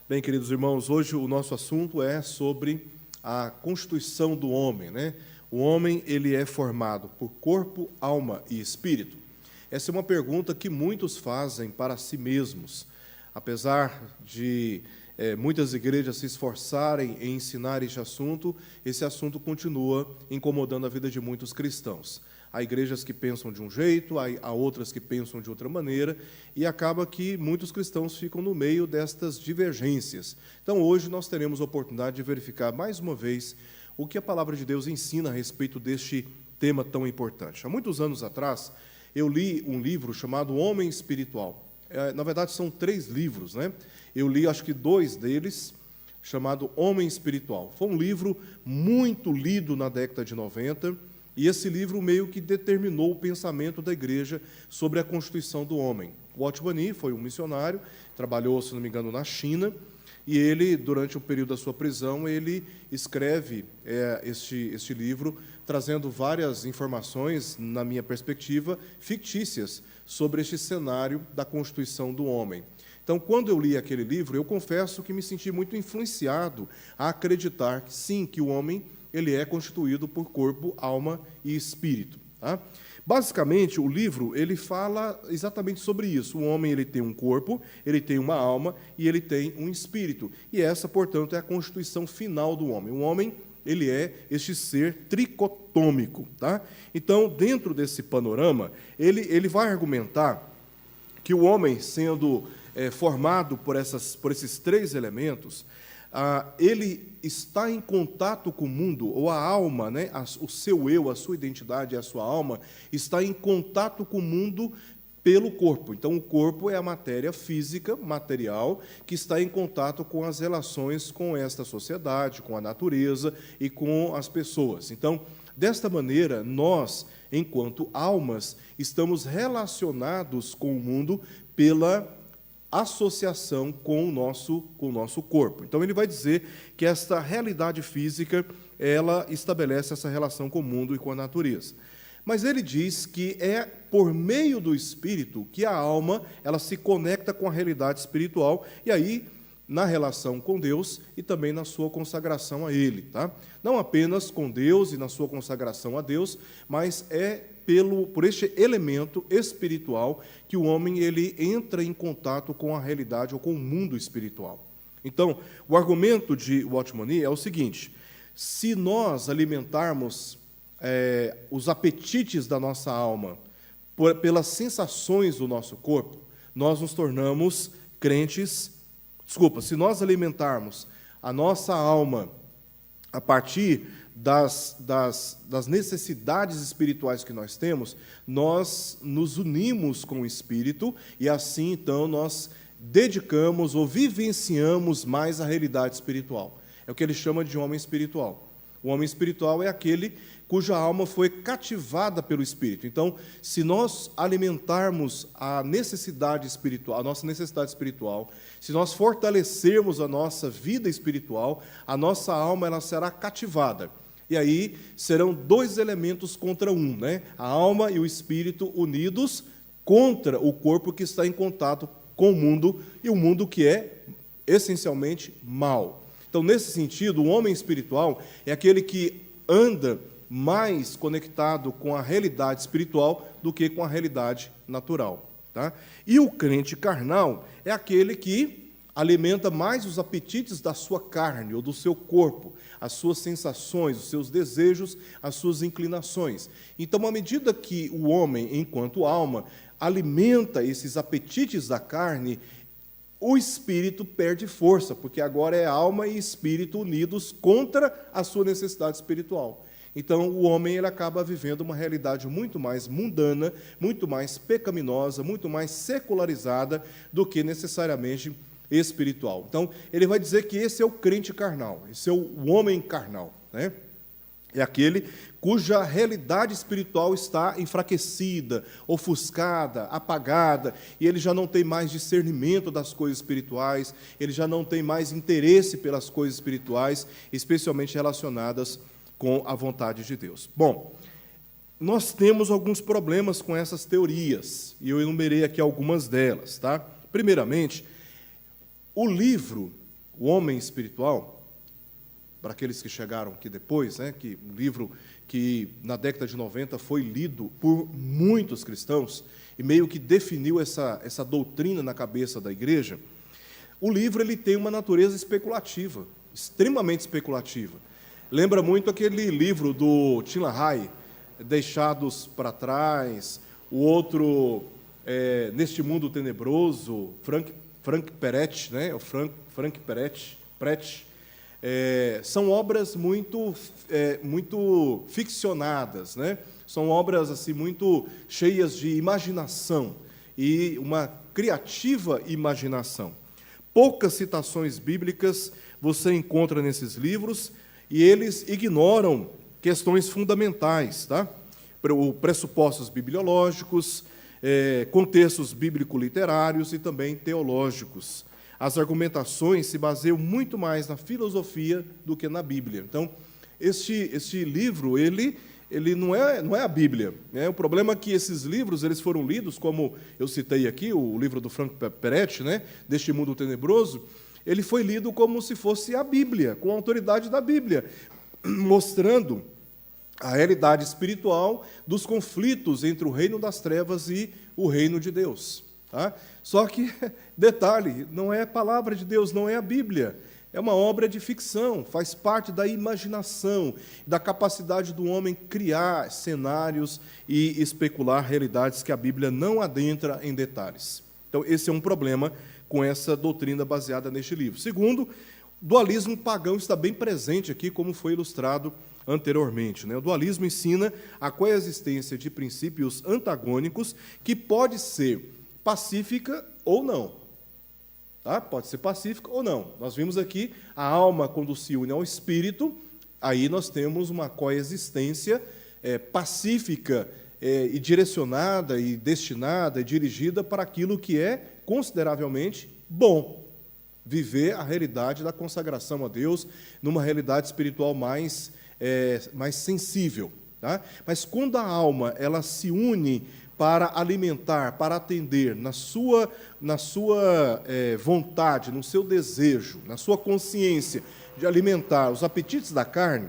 Bem, queridos irmãos, hoje o nosso assunto é sobre a constituição do homem, né? O homem, ele é formado por corpo, alma e espírito. Essa é uma pergunta que muitos fazem para si mesmos. Apesar de muitas igrejas se esforçarem em ensinar esse assunto continua incomodando a vida de muitos cristãos. Há igrejas que pensam de um jeito, há outras que pensam de outra maneira, e acaba que muitos cristãos ficam no meio destas divergências. Então, hoje, nós teremos a oportunidade de verificar, mais uma vez, o que a palavra de Deus ensina a respeito deste tema tão importante. Há muitos anos atrás, eu li um livro chamado Homem Espiritual. Na verdade, são 3 livros, né? Eu li, acho que 2 deles, chamado Homem Espiritual. Foi um livro muito lido na década de 90, e esse livro meio que determinou o pensamento da igreja sobre a constituição do homem. O Watchman Nee foi um missionário, trabalhou, se não me engano, na China, e ele, durante o período da sua prisão, ele escreve este livro, trazendo várias informações, na minha perspectiva, fictícias, sobre este cenário da constituição do homem. Então, quando eu li aquele livro, eu confesso que me senti muito influenciado a acreditar que, sim, que o homem ele é constituído por corpo, alma e espírito. Tá? Basicamente, o livro ele fala exatamente sobre isso. O homem ele tem um corpo, ele tem uma alma e ele tem um espírito. E essa, portanto, é a constituição final do homem. O homem ele é este ser tricotômico. Tá? Então, dentro desse panorama, ele vai argumentar que o homem, sendo formado por esses 3 elementos, ele está em contato com o mundo, ou a alma, né, o seu eu, a sua identidade, a sua alma, está em contato com o mundo pelo corpo. Então, o corpo é a matéria física, material, que está em contato com as relações com esta sociedade, com a natureza e com as pessoas. Então, desta maneira, nós, enquanto almas, estamos relacionados com o mundo pela associação com o nosso corpo. Então, ele vai dizer que esta realidade física, ela estabelece essa relação com o mundo e com a natureza. Mas ele diz que é por meio do espírito que a alma ela se conecta com a realidade espiritual, e aí, na relação com Deus e também na sua consagração a Ele. Tá? Não apenas com Deus e na sua consagração a Deus, mas por este elemento espiritual que o homem ele entra em contato com a realidade ou com o mundo espiritual. Então, o argumento de Watchman Nee é o seguinte: se nós alimentarmos os apetites da nossa alma pelas sensações do nosso corpo, nós nos tornamos crentes. Se nós alimentarmos a nossa alma a partir das necessidades espirituais que nós temos, nós nos unimos com o Espírito e assim, então, nós dedicamos ou vivenciamos mais a realidade espiritual. É o que ele chama de homem espiritual. O homem espiritual é aquele cuja alma foi cativada pelo Espírito. Então, se nós alimentarmos a necessidade espiritual, a nossa necessidade espiritual, se nós fortalecermos a nossa vida espiritual, a nossa alma ela será cativada. E aí serão 2 elementos contra um, né? A alma e o espírito unidos contra o corpo que está em contato com o mundo, e o mundo que é essencialmente mau. Então, nesse sentido, o homem espiritual é aquele que anda mais conectado com a realidade espiritual do que com a realidade natural. Tá? E o crente carnal é aquele que alimenta mais os apetites da sua carne ou do seu corpo, as suas sensações, os seus desejos, as suas inclinações. Então, à medida que o homem, enquanto alma, alimenta esses apetites da carne, o espírito perde força, porque agora é alma e espírito unidos contra a sua necessidade espiritual. Então, o homem ele acaba vivendo uma realidade muito mais mundana, muito mais pecaminosa, muito mais secularizada do que necessariamente espiritual. Então, ele vai dizer que esse é o crente carnal, esse é o homem carnal, né? É aquele cuja realidade espiritual está enfraquecida, ofuscada, apagada, e ele já não tem mais discernimento das coisas espirituais, ele já não tem mais interesse pelas coisas espirituais, especialmente relacionadas com a vontade de Deus. Bom, nós temos alguns problemas com essas teorias, e eu enumerei aqui algumas delas. Tá? Primeiramente, o livro O Homem Espiritual, para aqueles que chegaram aqui depois, né, que um livro que na década de 90 foi lido por muitos cristãos e meio que definiu essa doutrina na cabeça da igreja. O livro ele tem uma natureza especulativa, extremamente especulativa. Lembra muito aquele livro do Tim LaHaye, Deixados para Trás, o outro, Neste Mundo Tenebroso, Frank Peretti, né? O Frank Peretti. São obras muito ficcionadas, né? São obras assim muito cheias de imaginação e uma criativa imaginação. Poucas citações bíblicas você encontra nesses livros e eles ignoram questões fundamentais, tá? Pressupostos bibliológicos, contextos bíblico-literários e também teológicos. As argumentações se baseiam muito mais na filosofia do que na Bíblia. Então, este livro, ele não é a Bíblia, né? O problema é que esses livros eles foram lidos, como eu citei aqui, o livro do Frank Peretti, né, Deste Mundo Tenebroso, ele foi lido como se fosse a Bíblia, com a autoridade da Bíblia, mostrando a realidade espiritual dos conflitos entre o reino das trevas e o reino de Deus. Tá? Só que, detalhe, não é a palavra de Deus, não é a Bíblia. É uma obra de ficção, faz parte da imaginação, da capacidade do homem criar cenários e especular realidades que a Bíblia não adentra em detalhes. Então, esse é um problema com essa doutrina baseada neste livro. Segundo, o dualismo pagão está bem presente aqui, como foi ilustrado anteriormente, né? O dualismo ensina a coexistência de princípios antagônicos que pode ser pacífica ou não. Tá? Pode ser pacífica ou não. Nós vimos aqui a alma quando se une ao espírito, aí nós temos uma coexistência pacífica e direcionada e destinada e dirigida para aquilo que é consideravelmente bom. Viver a realidade da consagração a Deus numa realidade espiritual mais sensível. Tá? Mas quando a alma ela se une para alimentar, para atender na sua vontade, no seu desejo, na sua consciência de alimentar os apetites da carne,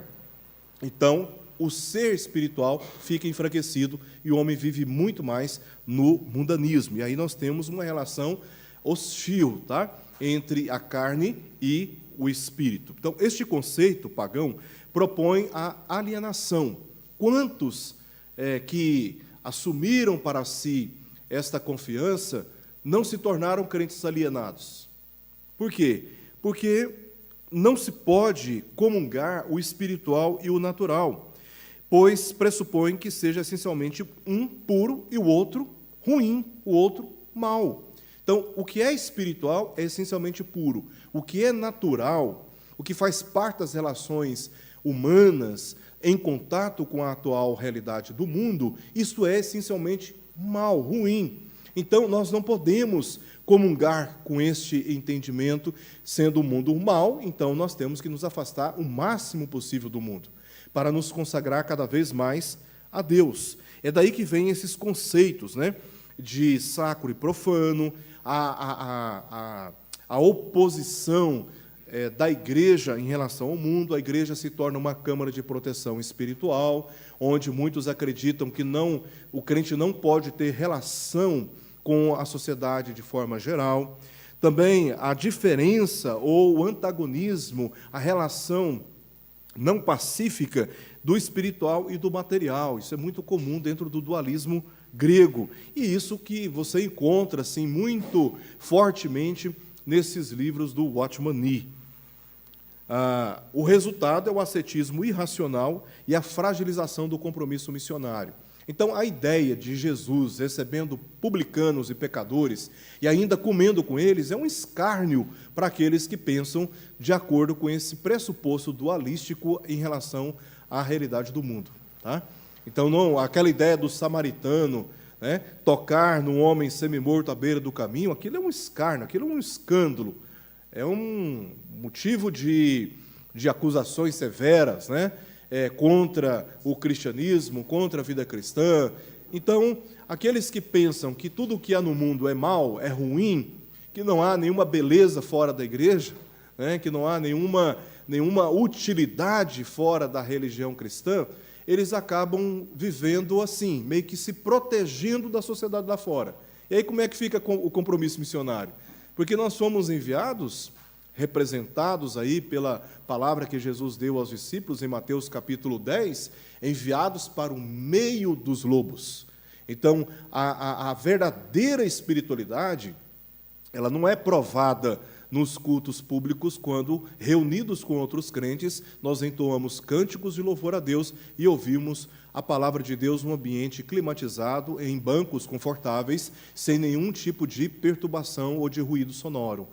então o ser espiritual fica enfraquecido e o homem vive muito mais no mundanismo. E aí nós temos uma relação hostil, tá? Entre a carne e o espírito. Então, este conceito pagão propõe a alienação. Quantos que assumiram para si esta confiança não se tornaram crentes alienados? Por quê? Porque não se pode comungar o espiritual e o natural, pois pressupõe que seja essencialmente um puro e o outro ruim, o outro mau. Então, o que é espiritual é essencialmente puro. O que é natural, o que faz parte das relações humanas, em contato com a atual realidade do mundo, isso é essencialmente mal, ruim. Então, nós não podemos comungar com este entendimento, sendo o mundo mal, então nós temos que nos afastar o máximo possível do mundo, para nos consagrar cada vez mais a Deus. É daí que vem esses conceitos, né, de sacro e profano, a oposição da igreja em relação ao mundo. A igreja se torna uma câmara de proteção espiritual, onde muitos acreditam que o crente não pode ter relação com a sociedade de forma geral. Também a diferença ou o antagonismo, a relação não pacífica do espiritual e do material. Isso é muito comum dentro do dualismo grego. E isso que você encontra assim, muito fortemente nesses livros do Watchman Nee. O resultado é o ascetismo irracional e a fragilização do compromisso missionário. Então, a ideia de Jesus recebendo publicanos e pecadores e ainda comendo com eles é um escárnio para aqueles que pensam de acordo com esse pressuposto dualístico em relação à realidade do mundo. Tá? Então, não, aquela ideia do samaritano, né, tocar num homem semi-morto à beira do caminho, aquilo é um escárnio, aquilo é um escândalo, é um motivo de acusações severas, né, contra o cristianismo, contra a vida cristã. Então, aqueles que pensam que tudo o que há no mundo é mal, é ruim, que não há nenhuma beleza fora da igreja, né, que não há nenhuma utilidade fora da religião cristã, eles acabam vivendo assim, meio que se protegendo da sociedade lá fora. E aí como é que fica o compromisso missionário? Porque nós fomos enviados, representados aí pela palavra que Jesus deu aos discípulos em Mateus capítulo 10, enviados para o meio dos lobos. Então, a verdadeira espiritualidade, ela não é provada nos cultos públicos, quando, reunidos com outros crentes, nós entoamos cânticos de louvor a Deus e ouvimos a palavra de Deus num ambiente climatizado, em bancos confortáveis, sem nenhum tipo de perturbação ou de ruído sonoro.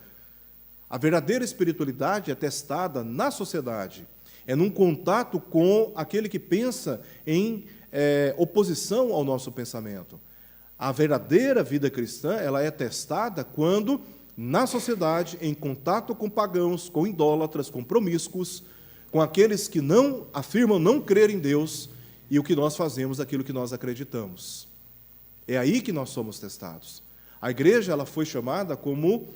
A verdadeira espiritualidade é testada na sociedade, é num contato com aquele que pensa em oposição ao nosso pensamento. A verdadeira vida cristã, ela é testada quando, na sociedade, em contato com pagãos, com idólatras, com promíscuos, com aqueles que não afirmam não crer em Deus, e o que nós fazemos, aquilo que nós acreditamos. É aí que nós somos testados. A igreja, ela foi chamada como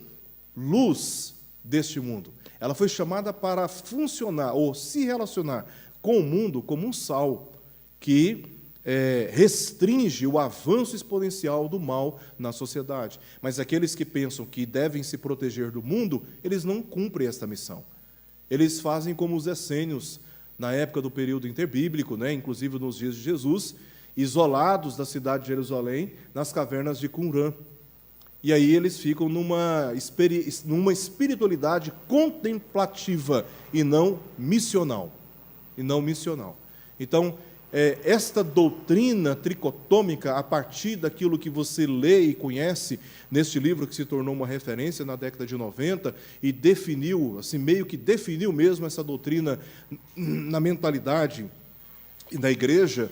luz deste mundo. Ela foi chamada para funcionar ou se relacionar com o mundo como um sal que restringe o avanço exponencial do mal na sociedade. Mas aqueles que pensam que devem se proteger do mundo, eles não cumprem esta missão. Eles fazem como os essênios, na época do período interbíblico, né, inclusive nos dias de Jesus, isolados da cidade de Jerusalém, nas cavernas de Qumran. E aí eles ficam numa espiritualidade contemplativa e não missional. Então, esta doutrina tricotômica, a partir daquilo que você lê e conhece neste livro, que se tornou uma referência na década de 90, e definiu, assim, meio que definiu mesmo essa doutrina na mentalidade da igreja,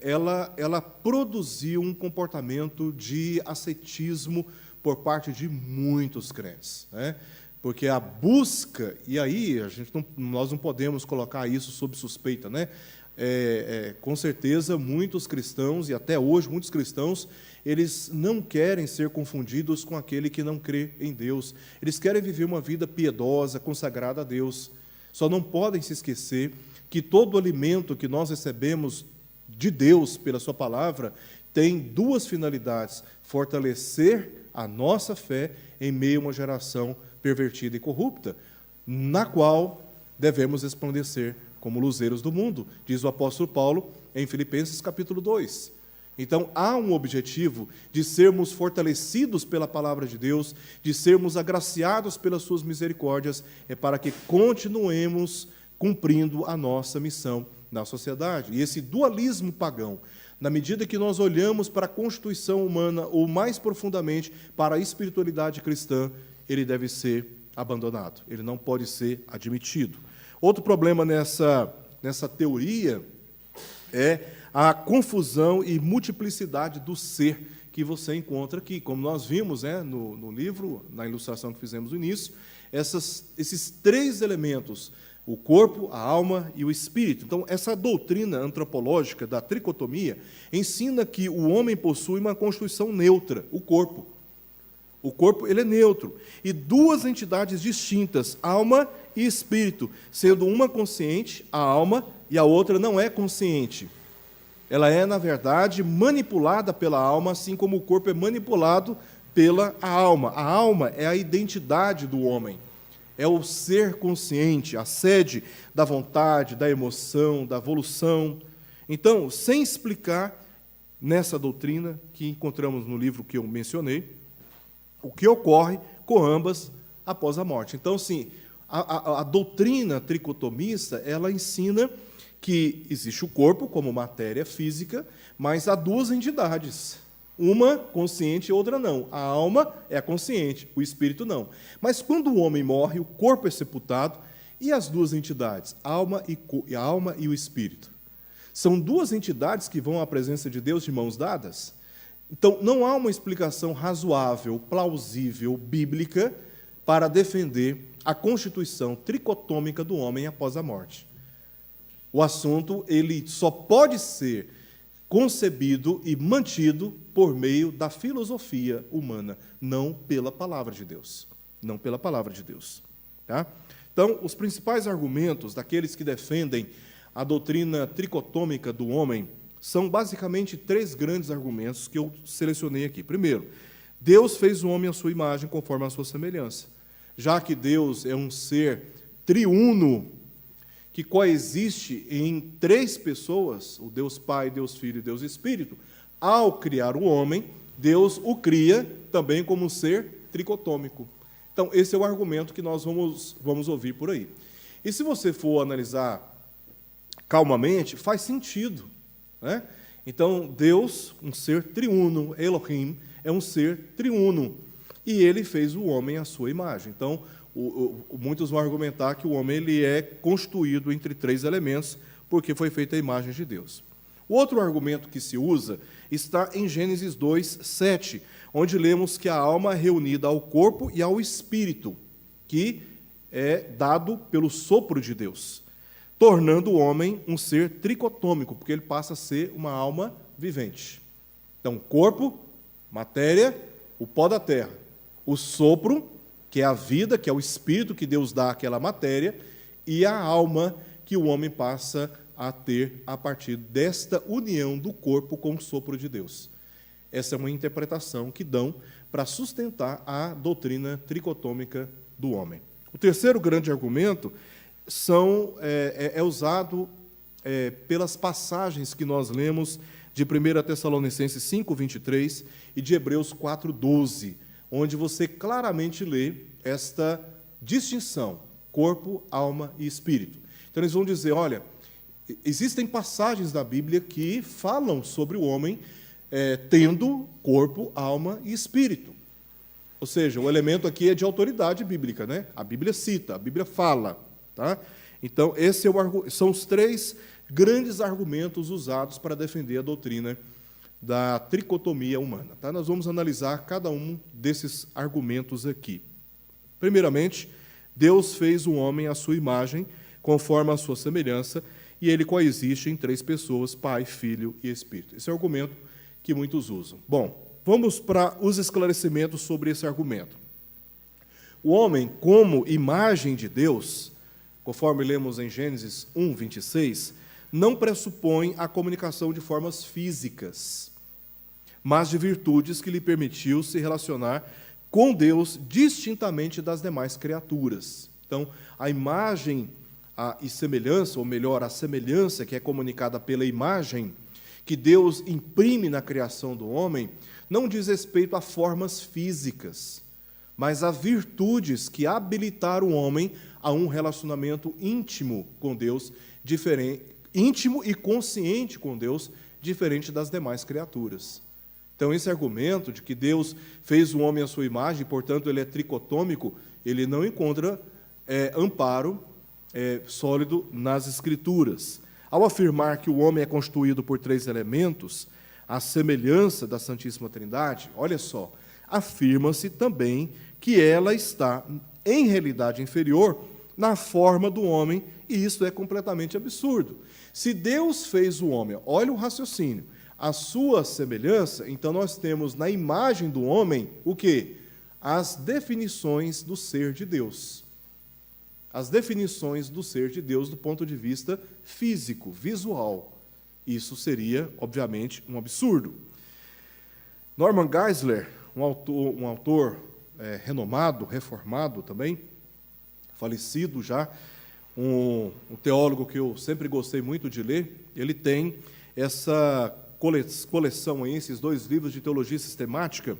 ela produziu um comportamento de ascetismo por parte de muitos crentes, né? Porque a busca, e aí nós não podemos colocar isso sob suspeita, né? Com certeza, muitos cristãos, e até hoje muitos cristãos, eles não querem ser confundidos com aquele que não crê em Deus. Eles querem viver uma vida piedosa, consagrada a Deus. Só não podem se esquecer que todo alimento que nós recebemos de Deus pela sua palavra tem duas finalidades: fortalecer a nossa fé em meio a uma geração pervertida e corrupta, na qual devemos resplandecer como luzeiros do mundo, diz o apóstolo Paulo em Filipenses capítulo 2. Então, há um objetivo de sermos fortalecidos pela palavra de Deus, de sermos agraciados pelas suas misericórdias, para que continuemos cumprindo a nossa missão na sociedade. E esse dualismo pagão, na medida que nós olhamos para a constituição humana, ou mais profundamente para a espiritualidade cristã, ele deve ser abandonado, ele não pode ser admitido. Outro problema nessa teoria é a confusão e multiplicidade do ser que você encontra aqui. Como nós vimos, né, no livro, na ilustração que fizemos no início, esses três elementos: o corpo, a alma e o espírito. Então, essa doutrina antropológica da tricotomia ensina que o homem possui uma constituição neutra, o corpo. O corpo, ele é neutro. E duas entidades distintas, alma e espírito, sendo uma consciente, a alma, e a outra não é consciente. Ela é, na verdade, manipulada pela alma, assim como o corpo é manipulado pela alma. A alma é a identidade do homem, é o ser consciente, a sede da vontade, da emoção, da evolução. Então, sem explicar nessa doutrina que encontramos no livro que eu mencionei, o que ocorre com ambas após a morte. Então, sim, a doutrina tricotomista, ela ensina que existe o corpo como matéria física, mas há duas entidades, uma consciente e outra não. A alma é a consciente, o espírito não. Mas quando o homem morre, o corpo é sepultado, e as duas entidades, a alma e o espírito? São duas entidades que vão à presença de Deus de mãos dadas? Então, não há uma explicação razoável, plausível, bíblica, para defender a constituição tricotômica do homem após a morte. O assunto, ele só pode ser concebido e mantido por meio da filosofia humana, não pela palavra de Deus. Não pela palavra de Deus. Tá? Então, os principais argumentos daqueles que defendem a doutrina tricotômica do homem são basicamente 3 grandes argumentos que eu selecionei aqui. Primeiro, Deus fez o homem à sua imagem conforme a sua semelhança. Já que Deus é um ser triuno, que coexiste em 3 pessoas, o Deus Pai, Deus Filho e Deus Espírito, ao criar o homem, Deus o cria também como um ser tricotômico. Então, esse é o argumento que nós vamos ouvir por aí. E se você for analisar calmamente, faz sentido, né? Então, Deus, um ser triuno, Elohim, é um ser triuno, e ele fez o homem à sua imagem. Então, muitos vão argumentar que o homem ele é constituído entre 3 elementos, porque foi feita a imagem de Deus. O outro argumento que se usa está em Gênesis 2, 7, onde lemos que a alma é reunida ao corpo e ao espírito, que é dado pelo sopro de Deus, tornando o homem um ser tricotômico, porque ele passa a ser uma alma vivente. Então, corpo, matéria, o pó da terra, o sopro, que é a vida, que é o espírito que Deus dá àquela matéria, e a alma que o homem passa a ter a partir desta união do corpo com o sopro de Deus. Essa é uma interpretação que dão para sustentar a doutrina tricotômica do homem. O terceiro grande argumento é usado pelas passagens que nós lemos de 1 Tessalonicenses 5:23 e de Hebreus 4:12, onde você claramente lê esta distinção, corpo, alma e espírito. Então, eles vão dizer, olha, existem passagens da Bíblia que falam sobre o homem tendo corpo, alma e espírito. Ou seja, o elemento aqui é de autoridade bíblica, né? A Bíblia cita, a Bíblia fala. Tá? Então, são os 3 grandes argumentos usados para defender a doutrina da tricotomia humana. Tá? Nós vamos analisar cada um desses argumentos aqui. Primeiramente, Deus fez o homem à sua imagem, conforme a sua semelhança, e ele coexiste em 3 pessoas, Pai, Filho e Espírito. Esse é o argumento que muitos usam. Bom, vamos para os esclarecimentos sobre esse argumento. O homem, como imagem de Deus, conforme lemos em Gênesis 1:26, não pressupõe a comunicação de formas físicas, mas de virtudes que lhe permitiu se relacionar com Deus distintamente das demais criaturas. Então, a imagem e semelhança, ou melhor, a semelhança que é comunicada pela imagem que Deus imprime na criação do homem, não diz respeito a formas físicas, mas a virtudes que habilitaram o homem a um relacionamento íntimo com Deus, íntimo e consciente com Deus, diferente das demais criaturas. Então, esse argumento de que Deus fez o homem à sua imagem, portanto, ele é tricotômico, ele não encontra amparo sólido nas Escrituras. Ao afirmar que o homem é constituído por 3 elementos, a semelhança da Santíssima Trindade, olha só, afirma-se também que ela está, em realidade inferior, na forma do homem, e isso é completamente absurdo. Se Deus fez o homem, olha o raciocínio, a sua semelhança, então nós temos na imagem do homem, o quê? As definições do ser de Deus. As definições do ser de Deus do ponto de vista físico, visual. Isso seria, obviamente, um absurdo. Norman Geisler, um autor renomado, reformado também, falecido já, um teólogo que eu sempre gostei muito de ler, ele tem essa coleção aí, esses 2 livros de teologia sistemática.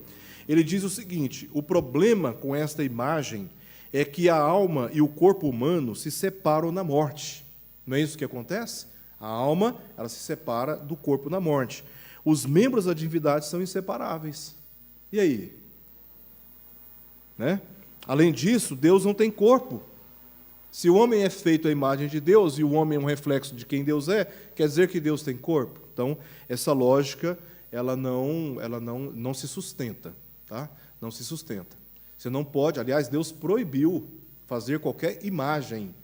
Ele diz o seguinte: o problema com esta imagem é que a alma e o corpo humano se separam na morte. Não é isso que acontece? A alma, ela se separa do corpo na morte. Os membros da divindade são inseparáveis. E aí? Né? Além disso, Deus não tem corpo. Se o homem é feito à imagem de Deus e o homem é um reflexo de quem Deus é, quer dizer que Deus tem corpo? Então, essa lógica, ela não se sustenta. Tá? Não se sustenta. Você não pode, aliás, Deus proibiu fazer qualquer imagem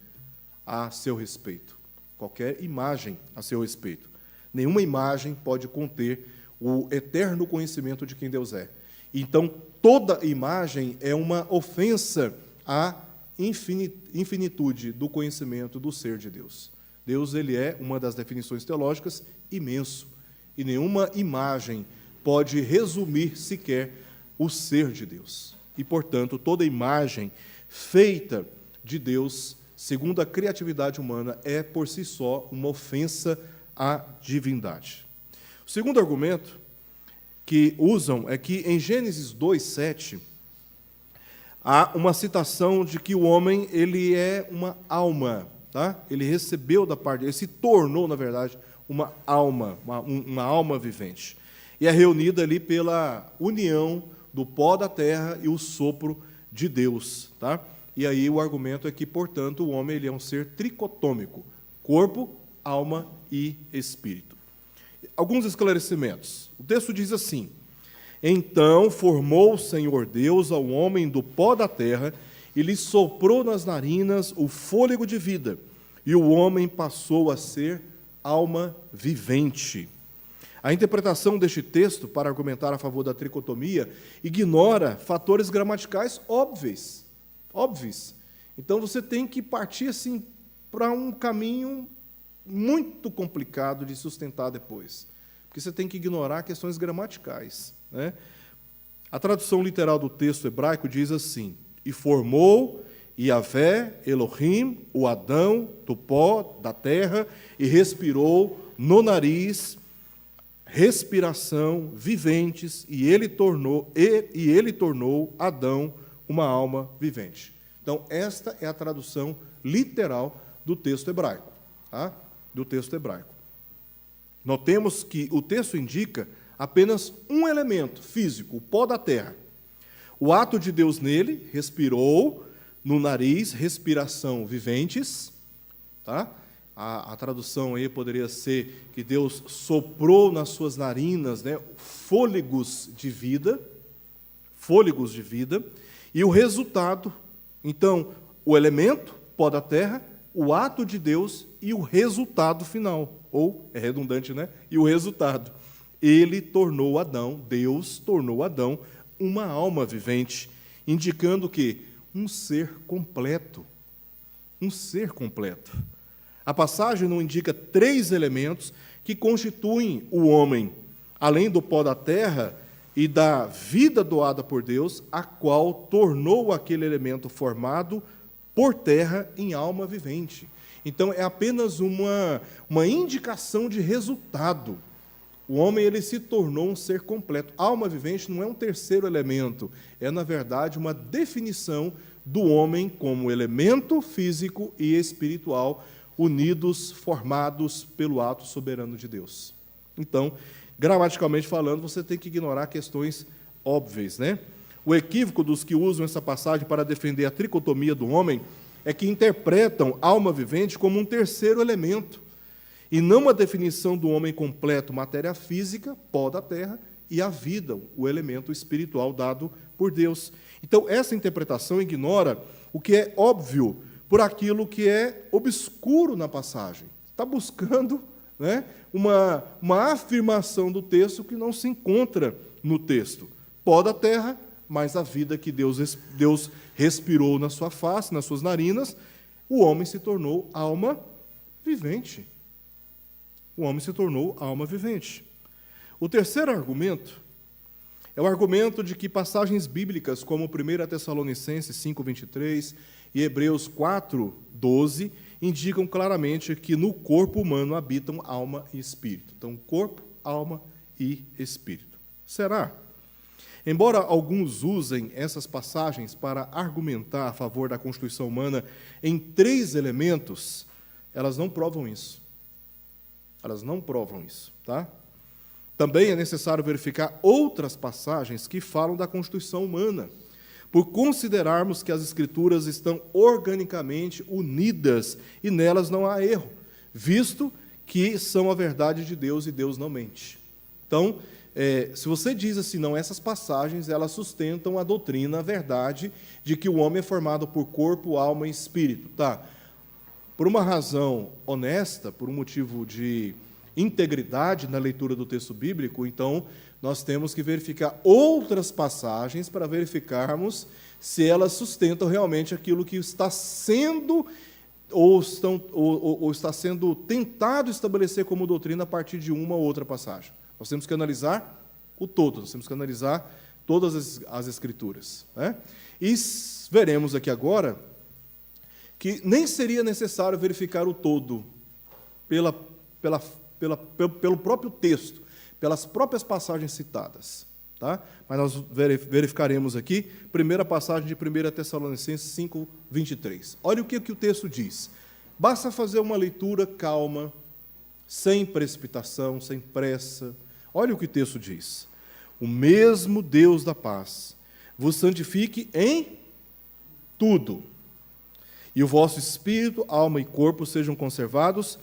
a seu respeito. Qualquer imagem a seu respeito. Nenhuma imagem pode conter o eterno conhecimento de quem Deus é. Então, toda imagem é uma ofensa à infinitude do conhecimento do ser de Deus. Deus, ele é, uma das definições teológicas, imenso. E nenhuma imagem pode resumir sequer o ser de Deus. E, portanto, toda imagem feita de Deus, segundo a criatividade humana, é por si só uma ofensa à divindade. O segundo argumento que usam é que em Gênesis 2:7 há uma citação de que o homem, ele é uma alma, tá? Ele recebeu da parte, ele se tornou, na verdade, uma alma, uma alma vivente. E é reunida ali pela união do pó da terra e o sopro de Deus, tá? E aí o argumento é que, portanto, o homem, ele é um ser tricotômico: corpo, alma e espírito. Alguns esclarecimentos. O texto diz assim: então formou o Senhor Deus ao homem do pó da terra e lhe soprou nas narinas o fôlego de vida, e o homem passou a ser alma vivente. A interpretação deste texto, para argumentar a favor da tricotomia, ignora fatores gramaticais óbvios. Então, você tem que partir assim para um caminho muito complicado de sustentar depois, porque você tem que ignorar questões gramaticais, né? A tradução literal do texto hebraico diz assim: e formou Yahvé, Elohim, o Adão, do pó da terra, e respirou no nariz respiração viventes, e ele tornou Adão uma alma vivente. Então, esta é a tradução literal do texto hebraico, tá? Do texto hebraico. Notemos que o texto indica apenas um elemento físico, o pó da terra. O ato de Deus nele, respirou no nariz, respiração viventes, tá? A tradução aí poderia ser que Deus soprou nas suas narinas, né, fôlegos de vida, e o resultado, então, o elemento, pó da terra, o ato de Deus e o resultado final, ou, é redundante, né? E o resultado. Ele tornou Adão, Deus tornou Adão, uma alma vivente, indicando que um ser completo. Um ser completo. A passagem não indica 3 elementos que constituem o homem, além do pó da terra e da vida doada por Deus, a qual tornou aquele elemento formado por terra em alma vivente. Então, é apenas uma indicação de resultado. O homem, ele se tornou um ser completo. Alma vivente não é um terceiro elemento, é, na verdade, uma definição do homem como elemento físico e espiritual, unidos, formados pelo ato soberano de Deus. Então, gramaticalmente falando, você tem que ignorar questões óbvias, né? O equívoco dos que usam essa passagem para defender a tricotomia do homem é que interpretam alma vivente como um terceiro elemento, e não uma definição do homem completo: matéria física, pó da terra, e a vida, o elemento espiritual dado por Deus. Então, essa interpretação ignora o que é óbvio por aquilo que é obscuro na passagem. Está buscando, né, uma afirmação do texto que não se encontra no texto. Pó da terra, mas a vida que Deus respirou na sua face, nas suas narinas, o homem se tornou alma vivente. O homem se tornou alma vivente. O terceiro argumento é o argumento de que passagens bíblicas como 1 Tessalonicenses 5:23 e Hebreus 4:12 indicam claramente que no corpo humano habitam alma e espírito. Então, corpo, alma e espírito. Será? Embora alguns usem essas passagens para argumentar a favor da constituição humana em 3 elementos, elas não provam isso. Elas não provam isso, tá? Também é necessário verificar outras passagens que falam da constituição humana, por considerarmos que as Escrituras estão organicamente unidas e nelas não há erro, visto que são a verdade de Deus e Deus não mente. Então, se você diz assim, não, essas passagens, elas sustentam a doutrina, a verdade, de que o homem é formado por corpo, alma e espírito. Tá? Por uma razão honesta, por um motivo de integridade na leitura do texto bíblico, então, nós temos que verificar outras passagens para verificarmos se elas sustentam realmente aquilo que está sendo ou está sendo tentado estabelecer como doutrina a partir de uma ou outra passagem. Nós temos que analisar o todo, nós temos que analisar todas as Escrituras, né? E veremos aqui que nem seria necessário verificar o todo pelo próprio texto, pelas próprias passagens citadas. Tá? Mas nós verificaremos aqui, primeira passagem de 1 Tessalonicenses 5, 23. Olha o que o texto diz. Basta fazer uma leitura calma, sem precipitação, sem pressa. Olha o que o texto diz. O mesmo Deus da paz vos santifique em tudo, e o vosso espírito, alma e corpo sejam conservados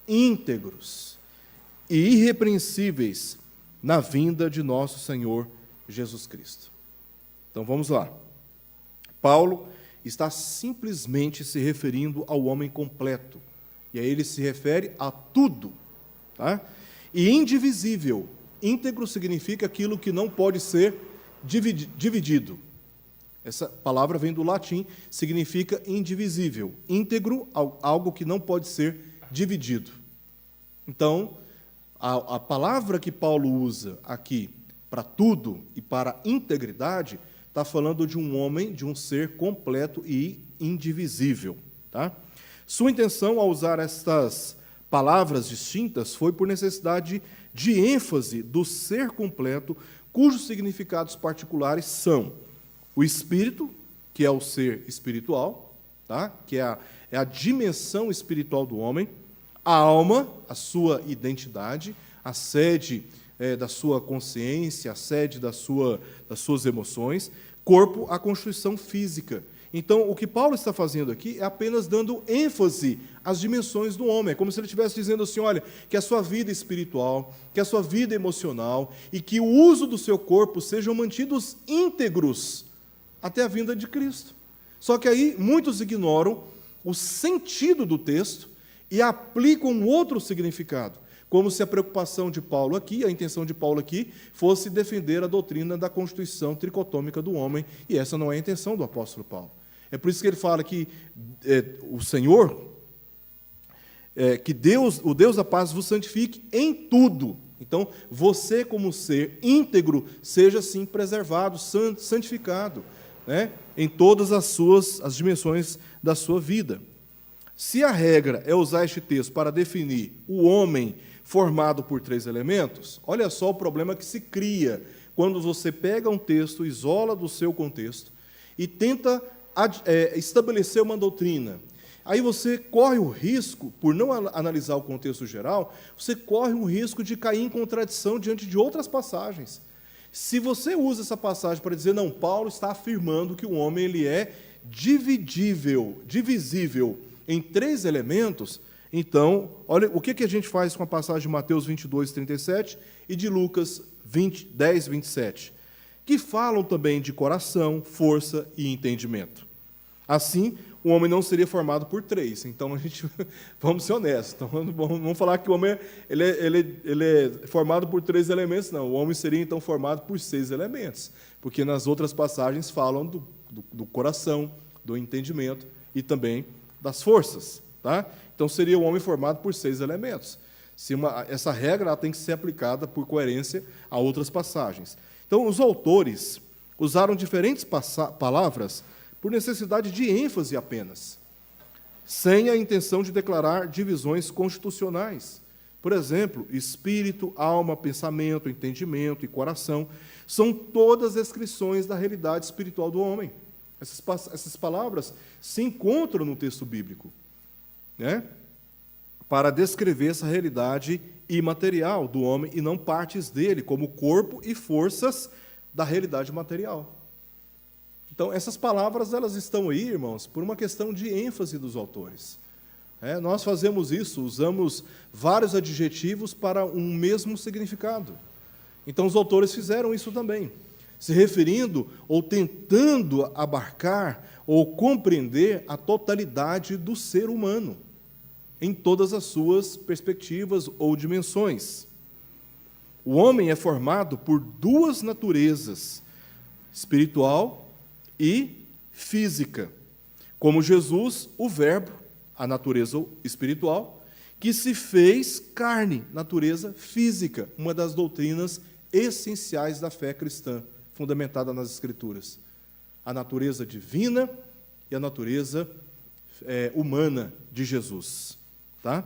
íntegros e irrepreensíveis na vinda de nosso Senhor Jesus Cristo. Então, vamos lá. Paulo está simplesmente se referindo ao homem completo. E aí ele se refere a tudo. Tá? E indivisível. Íntegro significa aquilo que não pode ser dividido. Essa palavra vem do latim, significa indivisível. Íntegro, algo que não pode ser dividido. Então, a palavra que Paulo usa aqui para tudo e para integridade está falando de um homem, de um ser completo e indivisível. Tá? Sua intenção ao usar estas palavras distintas foi por necessidade de ênfase do ser completo, cujos significados particulares são o espírito, que é o ser espiritual, tá? Que é a dimensão espiritual do homem, a alma, a sua identidade, a sede da sua consciência, a sede das suas emoções, corpo, a constituição física. Então, o que Paulo está fazendo aqui é apenas dando ênfase às dimensões do homem. É como se ele estivesse dizendo assim, olha, que a sua vida espiritual, que a sua vida emocional e que o uso do seu corpo sejam mantidos íntegros até a vinda de Cristo. Só que aí muitos ignoram o sentido do texto e aplicam outro significado, como se a preocupação de Paulo aqui, a intenção de Paulo aqui, fosse defender a doutrina da constituição tricotômica do homem, e essa não é a intenção do apóstolo Paulo. É por isso que ele fala que o Senhor, que Deus, o Deus da paz, vos santifique em tudo. Então, você como ser íntegro, seja assim preservado, santificado, né, em todas as dimensões da sua vida. Se a regra é usar este texto para definir o homem formado por 3 elementos, olha só o problema que se cria quando você pega um texto, isola do seu contexto e tenta estabelecer uma doutrina. Aí você corre o risco, por não analisar o contexto geral, você corre o risco de cair em contradição diante de outras passagens. Se você usa essa passagem para dizer, não, Paulo está afirmando que o homem ele é divisível em 3 elementos, então, olha o que a gente faz com a passagem de Mateus 22, 37 e de Lucas 10, 27, que falam também de coração, força e entendimento. Assim, o homem não seria formado por 3. Então, vamos ser honestos. Então, vamos falar que o homem ele é formado por 3 elementos. Não, o homem seria, então, formado por 6 elementos. Porque nas outras passagens falam do coração, do entendimento e também das forças. Tá? Então, seria o homem formado por 6 elementos. Essa regra ela tem que ser aplicada por coerência a outras passagens. Então, os autores usaram diferentes palavras por necessidade de ênfase apenas, sem a intenção de declarar divisões constitucionais. Por exemplo, espírito, alma, pensamento, entendimento e coração são todas descrições da realidade espiritual do homem. Essas palavras se encontram no texto bíblico, né, para descrever essa realidade imaterial do homem e não partes dele, como corpo e forças da realidade material. Então, essas palavras elas estão aí, irmãos, por uma questão de ênfase dos autores. Nós fazemos isso, usamos vários adjetivos para um mesmo significado. Então, os autores fizeram isso também, se referindo ou tentando abarcar ou compreender a totalidade do ser humano, em todas as suas perspectivas ou dimensões. O homem é formado por 2 naturezas, espiritual e física, como Jesus, o Verbo, a natureza espiritual, que se fez carne, natureza física, uma das doutrinas essenciais da fé cristã, fundamentada nas Escrituras. A natureza divina e a natureza humana de Jesus. Tá?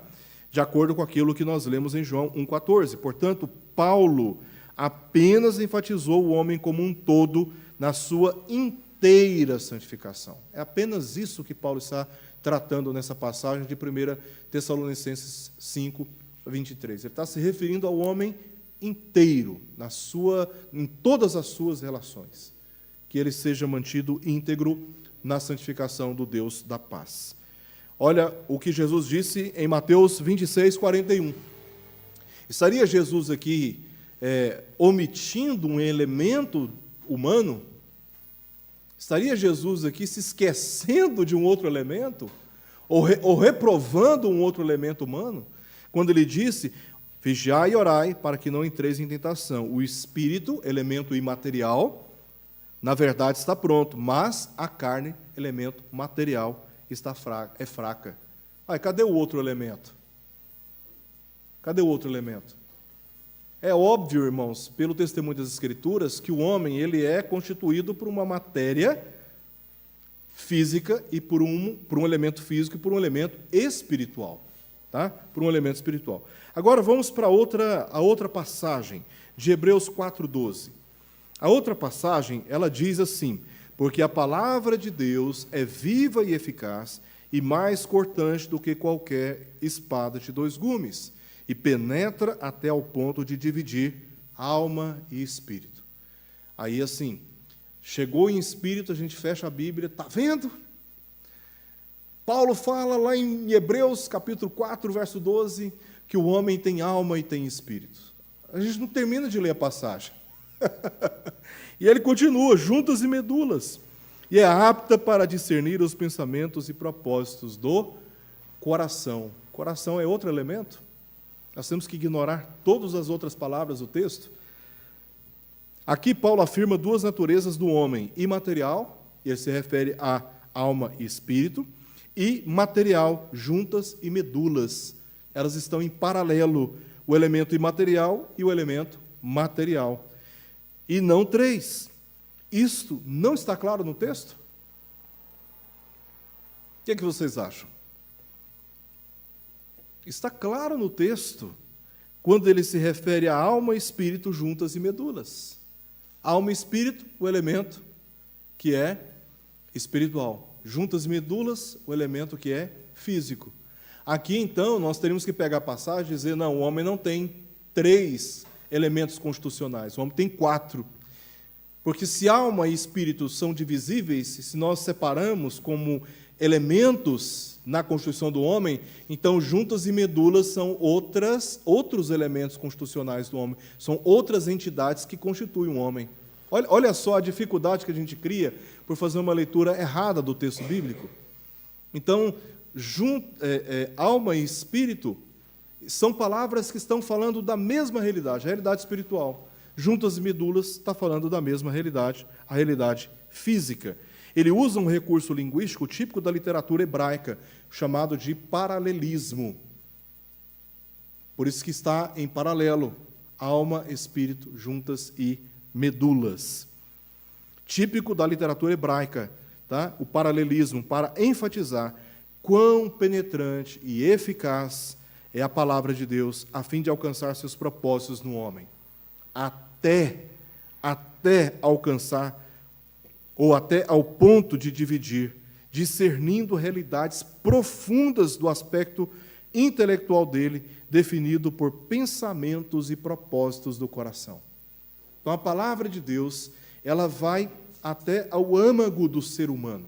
De acordo com aquilo que nós lemos em João 1,14. Portanto, Paulo apenas enfatizou o homem como um todo na sua inteira santificação. É apenas isso que Paulo está tratando nessa passagem de 1 Tessalonicenses 5, 23. Ele está se referindo ao homem inteiro, em todas as suas relações. Que ele seja mantido íntegro na santificação do Deus da paz. Olha o que Jesus disse em Mateus 26, 41. Estaria Jesus aqui omitindo um elemento humano? Estaria Jesus aqui se esquecendo de um outro elemento? Ou reprovando um outro elemento humano? Quando ele disse, vigiai e orai para que não entreis em tentação. O espírito, elemento imaterial, na verdade está pronto, mas a carne, elemento material, é fraca. Cadê o outro elemento? Cadê o outro elemento? É óbvio, irmãos, pelo testemunho das Escrituras, que o homem ele é constituído por uma matéria física e por um elemento físico e por um elemento espiritual. Tá? Por um elemento espiritual. Agora vamos para a outra passagem, de Hebreus 4,12. A outra passagem, ela diz assim, porque a palavra de Deus é viva e eficaz e mais cortante do que qualquer espada de 2 gumes, e penetra até ao ponto de dividir alma e espírito. Aí, assim, chegou em espírito, a gente fecha a Bíblia, está vendo? Paulo fala lá em Hebreus, capítulo 4, verso 12, que o homem tem alma e tem espírito. A gente não termina de ler a passagem. E ele continua, juntas e medulas, e é apta para discernir os pensamentos e propósitos do coração. Coração é outro elemento? Nós temos que ignorar todas as outras palavras do texto? Aqui Paulo afirma 2 naturezas do homem, imaterial, e ele se refere a alma e espírito, e material, juntas e medulas. Elas estão em paralelo, o elemento imaterial e o elemento material. E não 3. Isto não está claro no texto? O que vocês acham? Está claro no texto, quando ele se refere a alma e espírito juntas e medulas. Alma e espírito, o elemento que é espiritual. Juntas e medulas, o elemento que é físico. Aqui, então, nós teríamos que pegar a passagem e dizer, não, o homem não tem 3 elementos constitucionais, o homem tem 4. Porque se alma e espírito são divisíveis, se nós separamos como elementos na constituição do homem, então juntas e medulas são outros elementos constitucionais do homem, são outras entidades que constituem o homem. Olha só a dificuldade que a gente cria por fazer uma leitura errada do texto bíblico. Então, alma e espírito são palavras que estão falando da mesma realidade, a realidade espiritual. Juntas e medulas está falando da mesma realidade, a realidade física. Ele usa um recurso linguístico típico da literatura hebraica, chamado de paralelismo. Por isso que está em paralelo, alma, espírito, juntas e medulas. Típico da literatura hebraica, tá? O paralelismo, para enfatizar quão penetrante e eficaz é a palavra de Deus, a fim de alcançar seus propósitos no homem. Até alcançar, ou até ao ponto de dividir, discernindo realidades profundas do aspecto intelectual dele, definido por pensamentos e propósitos do coração. Então, a palavra de Deus, ela vai até ao âmago do ser humano.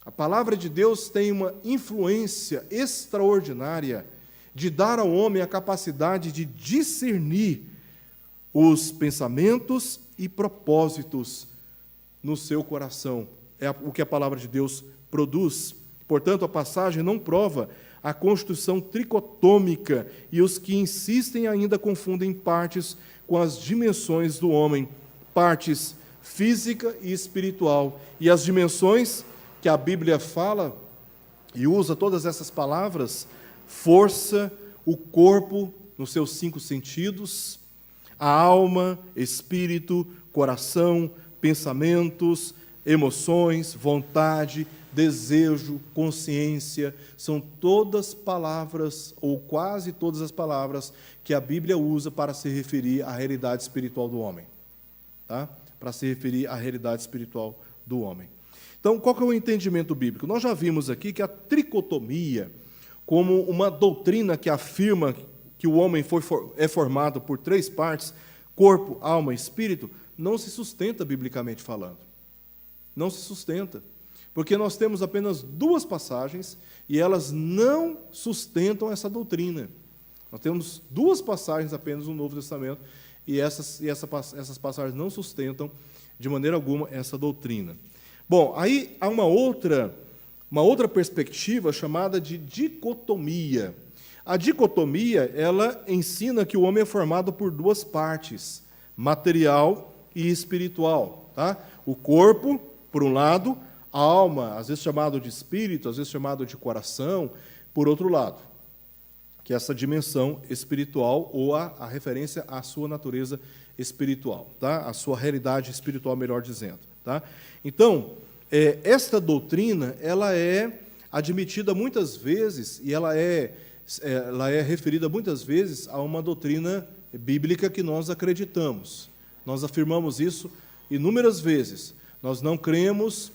A palavra de Deus tem uma influência extraordinária de dar ao homem a capacidade de discernir os pensamentos e propósitos no seu coração. É o que a palavra de Deus produz. Portanto, a passagem não prova a constituição tricotômica, e os que insistem ainda confundem partes com as dimensões do homem, partes física e espiritual. E as dimensões que a Bíblia fala e usa todas essas palavras: força, o corpo nos seus 5 sentidos, a alma, espírito, coração, pensamentos, emoções, vontade, desejo, consciência, são todas palavras, ou quase todas as palavras, que a Bíblia usa para se referir à realidade espiritual do homem. Tá? Para se referir à realidade espiritual do homem. Então, qual que é o entendimento bíblico? Nós já vimos aqui que a tricotomia, como uma doutrina que afirma que o homem é formado por 3 partes, corpo, alma e espírito, não se sustenta biblicamente falando. Não se sustenta. Porque nós temos apenas 2 passagens e elas não sustentam essa doutrina. Nós temos 2 passagens apenas no Novo Testamento e essas passagens não sustentam de maneira alguma essa doutrina. Bom, aí há uma outra perspectiva chamada de dicotomia. A dicotomia, ela ensina que o homem é formado por 2 partes, material e espiritual. Tá? O corpo, por um lado, a alma, às vezes chamado de espírito, às vezes chamado de coração, por outro lado, que é essa dimensão espiritual ou a referência à sua natureza espiritual, tá? A sua realidade espiritual, melhor dizendo. Tá? Então, esta doutrina ela é admitida muitas vezes e ela é referida muitas vezes a uma doutrina bíblica que nós acreditamos. Nós afirmamos isso inúmeras vezes. Nós não cremos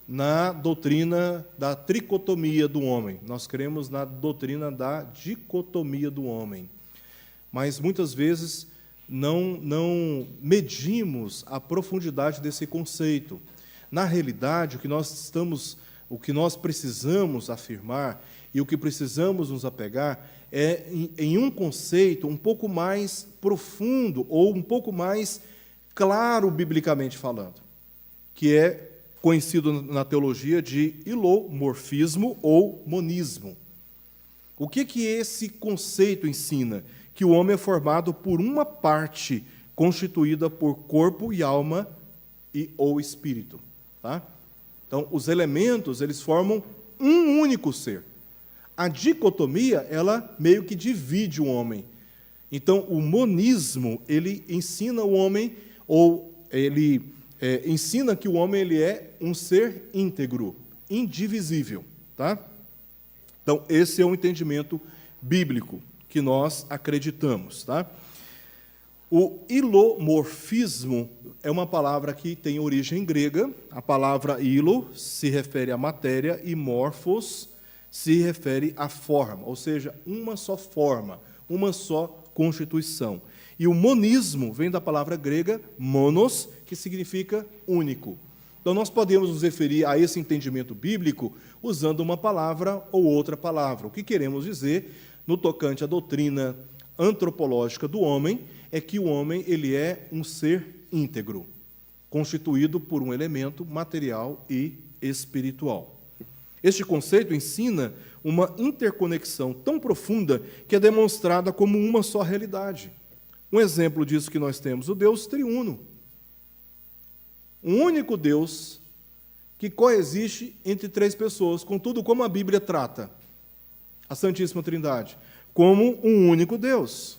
na doutrina da tricotomia do homem. Nós cremos na doutrina da dicotomia do homem. Mas, muitas vezes, não medimos a profundidade desse conceito. Na realidade, o que nós precisamos afirmar e o que precisamos nos apegar é em um conceito um pouco mais profundo ou um pouco mais claro, biblicamente falando, que é conhecido na teologia de ilomorfismo ou monismo. O que esse conceito ensina? Que o homem é formado por uma parte constituída por corpo e alma ou espírito. Tá? Então, os elementos, eles formam um único ser. A dicotomia, ela meio que divide o homem. Então, o monismo, ele ensina o homem, ou ele ensina que o homem ele é um ser íntegro, indivisível. Tá? Então, esse é o entendimento bíblico que nós acreditamos. Tá? O ilomorfismo é uma palavra que tem origem grega. A palavra ilo se refere à matéria e morphos se refere à forma, ou seja, uma só forma, uma só constituição. E o monismo vem da palavra grega monos, que significa único. Então, nós podemos nos referir a esse entendimento bíblico usando uma palavra ou outra palavra. O que queremos dizer, no tocante à doutrina antropológica do homem, é que o homem ele é um ser íntegro, constituído por um elemento material e espiritual. Este conceito ensina uma interconexão tão profunda que é demonstrada como uma só realidade. Um exemplo disso que nós temos, o Deus triuno. Um único Deus que coexiste entre 3 pessoas, contudo, como a Bíblia trata a Santíssima Trindade, como um único Deus.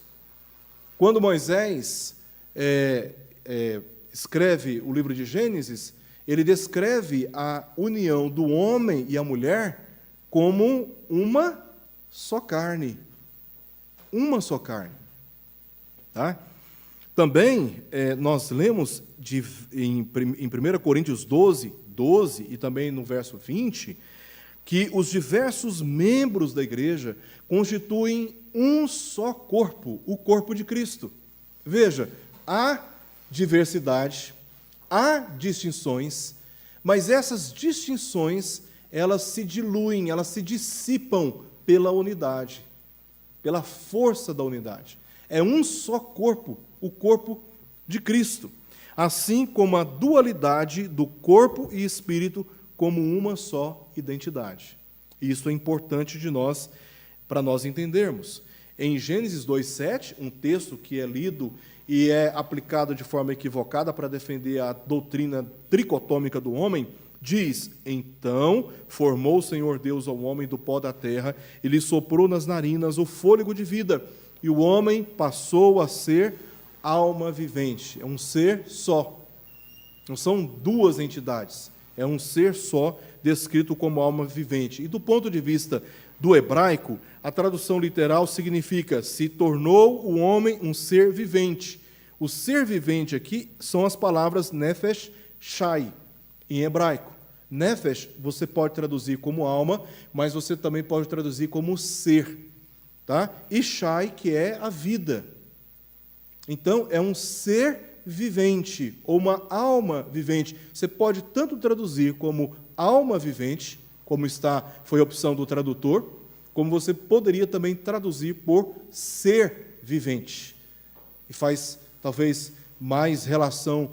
Quando Moisés escreve o livro de Gênesis, ele descreve a união do homem e a mulher como uma só carne. Uma só carne. Tá? Também nós lemos em 1 Coríntios 12 e também no verso 20, que os diversos membros da igreja constituem um só corpo, o corpo de Cristo. Veja, há diversidade, há distinções, mas essas distinções, elas se diluem, elas se dissipam pela unidade, pela força da unidade. É um só corpo, o corpo de Cristo. Assim como a dualidade do corpo e espírito como uma só identidade. Isso é importante para nós entendermos. Em Gênesis 2:7, um texto que é lido e é aplicado de forma equivocada para defender a doutrina tricotômica do homem, diz: então formou o Senhor Deus ao homem do pó da terra e lhe soprou nas narinas o fôlego de vida, e o homem passou a ser alma vivente. É um ser só. Não são duas entidades. É um ser só, descrito como alma vivente. E do ponto de vista do hebraico, a tradução literal significa: se tornou o homem um ser vivente. O ser vivente aqui são as palavras nefesh, shai, em hebraico. Nefesh você pode traduzir como alma, mas você também pode traduzir como ser. Tá? E shai, que é a vida. Então, é um ser vivente, ou uma alma vivente. Você pode tanto traduzir como alma vivente, como foi a opção do tradutor, como você poderia também traduzir por ser vivente. E faz, talvez, mais relação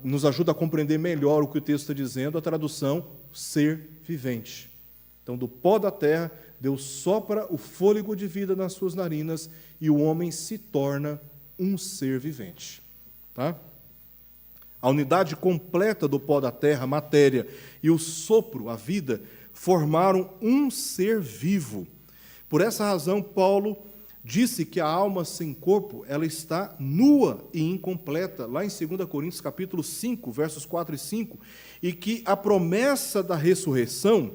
nos ajuda a compreender melhor o que o texto está dizendo, a tradução ser vivente. Então, do pó da terra, Deus sopra o fôlego de vida nas suas narinas e o homem se torna um ser vivente. Tá? A unidade completa do pó da terra, a matéria, e o sopro, a vida, formaram um ser vivo. Por essa razão, Paulo disse que a alma sem corpo, ela está nua e incompleta, lá em 2 Coríntios capítulo 5, versos 4 e 5, e que a promessa da ressurreição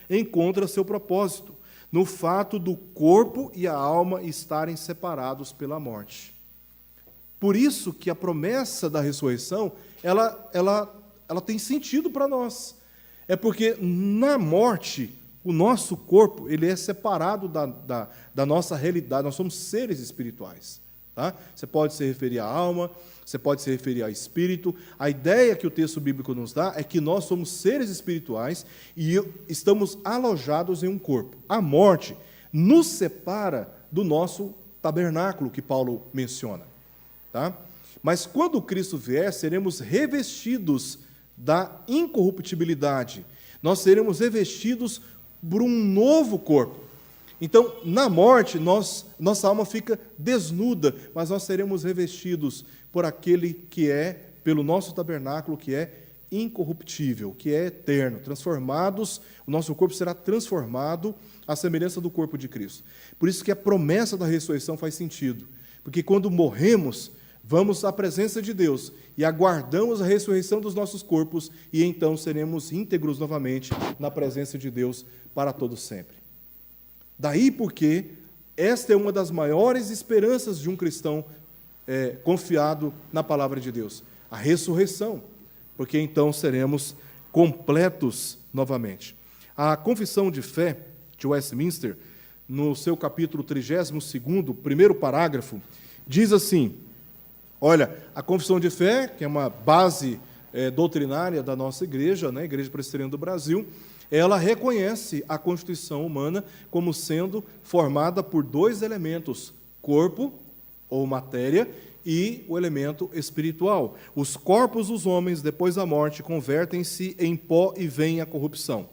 encontra seu propósito no fato do corpo e a alma estarem separados pela morte. Por isso que a promessa da ressurreição, ela tem sentido para nós. É porque na morte, o nosso corpo ele é separado da nossa realidade, nós somos seres espirituais. Tá? Você pode se referir à alma, você pode se referir ao espírito. A ideia que o texto bíblico nos dá é que nós somos seres espirituais e estamos alojados em um corpo. A morte nos separa do nosso tabernáculo, que Paulo menciona. Tá? Mas quando Cristo vier, seremos revestidos da incorruptibilidade. Nós seremos revestidos por um novo corpo. Então, na morte, nossa alma fica desnuda, mas nós seremos revestidos por aquele que é, pelo nosso tabernáculo, que é incorruptível, que é eterno. Transformados, o nosso corpo será transformado à semelhança do corpo de Cristo. Por isso que a promessa da ressurreição faz sentido, porque quando morremos, vamos à presença de Deus e aguardamos a ressurreição dos nossos corpos e então seremos íntegros novamente na presença de Deus para todo sempre. Daí porque esta é uma das maiores esperanças de um cristão confiado na palavra de Deus, a ressurreição, porque então seremos completos novamente. A Confissão de Fé de Westminster, no seu capítulo 32º, primeiro parágrafo, diz assim: olha, a Confissão de Fé, que é uma base doutrinária da nossa igreja, né, Igreja Presbiteriana do Brasil, ela reconhece a constituição humana como sendo formada por dois elementos, corpo, ou matéria, e o elemento espiritual. Os corpos dos homens, depois da morte, convertem-se em pó e vêm à corrupção.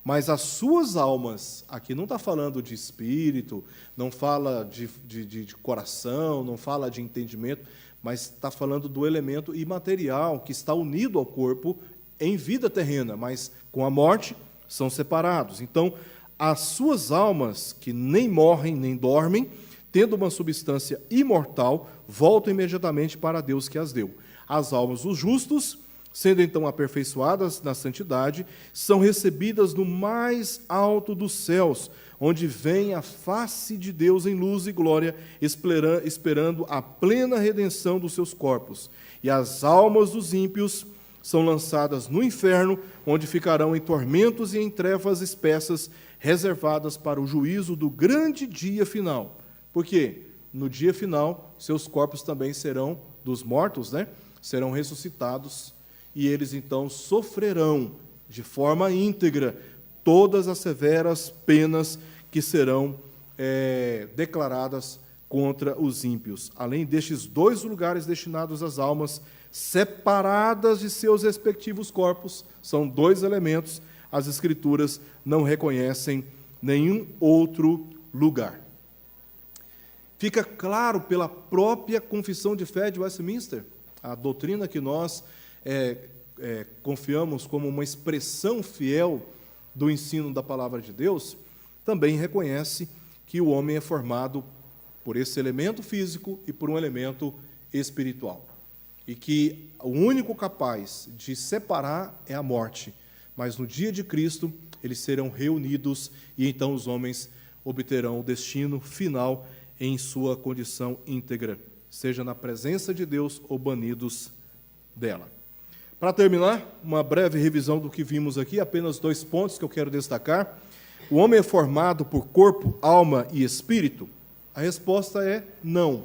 Mas as suas almas, aqui não está falando de espírito, não fala de coração, não fala de entendimento, mas está falando do elemento imaterial que está unido ao corpo em vida terrena, mas com a morte são separados. Então, as suas almas, que nem morrem nem dormem, tendo uma substância imortal, voltam imediatamente para Deus que as deu. As almas dos justos, sendo então aperfeiçoadas na santidade, são recebidas no mais alto dos céus, onde vem a face de Deus em luz e glória, esperando a plena redenção dos seus corpos. E as almas dos ímpios são lançadas no inferno, onde ficarão em tormentos e em trevas espessas, reservadas para o juízo do grande dia final. Por quê? No dia final, seus corpos também serão, dos mortos, né, serão ressuscitados, e eles então sofrerão de forma íntegra todas as severas penas que serão declaradas contra os ímpios. Além destes dois lugares destinados às almas, separadas de seus respectivos corpos, são dois elementos, as Escrituras não reconhecem nenhum outro lugar. Fica claro pela própria Confissão de Fé de Westminster, a doutrina que nós confiamos como uma expressão fiel do ensino da Palavra de Deus, também reconhece que o homem é formado por esse elemento físico e por um elemento espiritual. E que o único capaz de separar é a morte. Mas no dia de Cristo, eles serão reunidos e então os homens obterão o destino final em sua condição íntegra, seja na presença de Deus ou banidos dela. Para terminar, uma breve revisão do que vimos aqui, apenas 2 pontos que eu quero destacar. O homem é formado por corpo, alma e espírito? A resposta é não.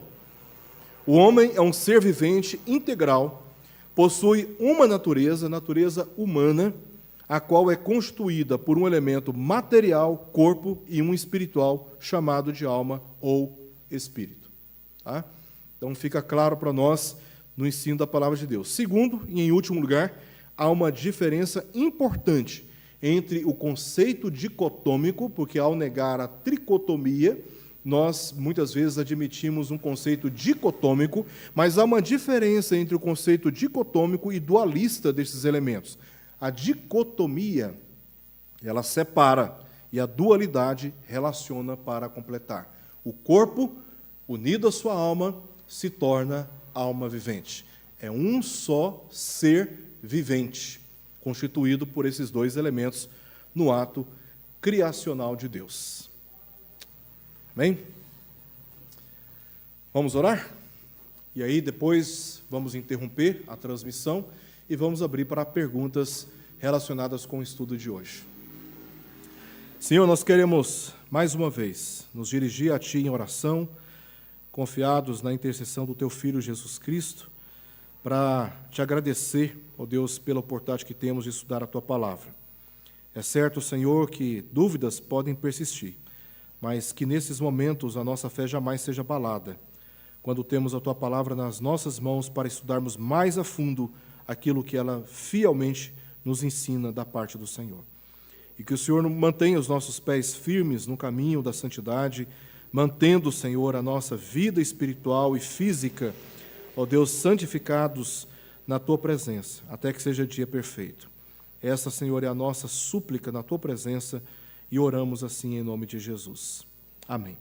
O homem é um ser vivente integral, possui uma natureza humana, a qual é constituída por um elemento material, corpo, e um espiritual, chamado de alma ou espírito. Tá? Então fica claro para nós no ensino da Palavra de Deus. Segundo, e em último lugar, há uma diferença importante entre o conceito dicotômico, porque ao negar a tricotomia, nós muitas vezes admitimos um conceito dicotômico, mas há uma diferença entre o conceito dicotômico e dualista desses elementos. A dicotomia, ela separa, e a dualidade relaciona para completar. O corpo, unido à sua alma, se torna alma vivente. É um só ser vivente, constituído por esses 2 elementos no ato criacional de Deus. Amém? Vamos orar? E aí depois vamos interromper a transmissão e vamos abrir para perguntas relacionadas com o estudo de hoje. Senhor, nós queremos, mais uma vez, nos dirigir a Ti em oração, confiados na intercessão do Teu Filho Jesus Cristo, para Te agradecer, ó Deus, pela oportunidade que temos de estudar a Tua Palavra. É certo, Senhor, que dúvidas podem persistir, mas que nesses momentos a nossa fé jamais seja abalada, quando temos a Tua Palavra nas nossas mãos para estudarmos mais a fundo aquilo que ela fielmente nos ensina da parte do Senhor. E que o Senhor mantenha os nossos pés firmes no caminho da santidade, mantendo, Senhor, a nossa vida espiritual e física, ó Deus, santificados na Tua presença, até que seja dia perfeito. Essa, Senhor, é a nossa súplica na Tua presença e oramos assim em nome de Jesus. Amém.